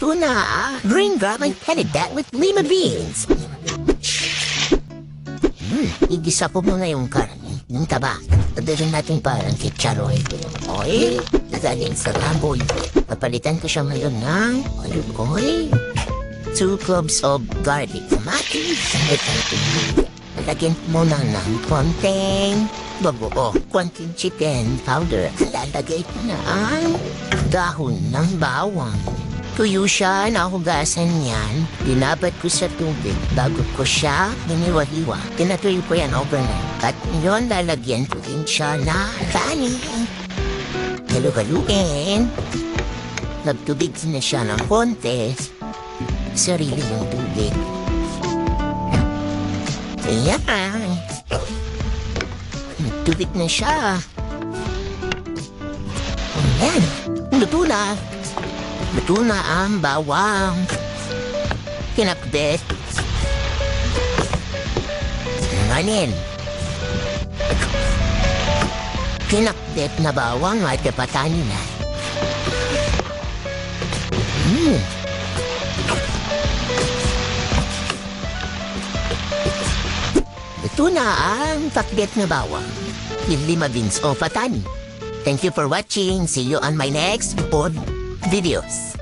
Luto na green garlic pinakbet with lima beans. Igisa po muna yung karne, yung taba. Dadalhin natin parang chicharoy. Okay, dadalhin sa baboy. Papalitan ko siya ngayon ng olive oil. 2 cloves of garlic, kamatis, at tubig. Lagyan mo muna ng konting bagoong, konting chicken powder. Lalagay ko na ang dahon ng bawang. Tuyo siya, nahugasan yan. Dinabat ko sa tubig bago ko siya hiniwa-hiwa. Tinatuyo ko yan overnight. At yun, lalagyan ko din siya na kanin. Halu-haluin. Nagtubig na siya ng konti. Sarili ng tubig. Ayan. Nagtubig na siya. Ayan. Luto na. Luto na ang bawang. Pinakbet. Nganin. Pinakbet na bawang at kapatani na. Luto na ang pakbet na bawang. Yung 5 beans o patani. Thank you for watching. See you on my next food videos.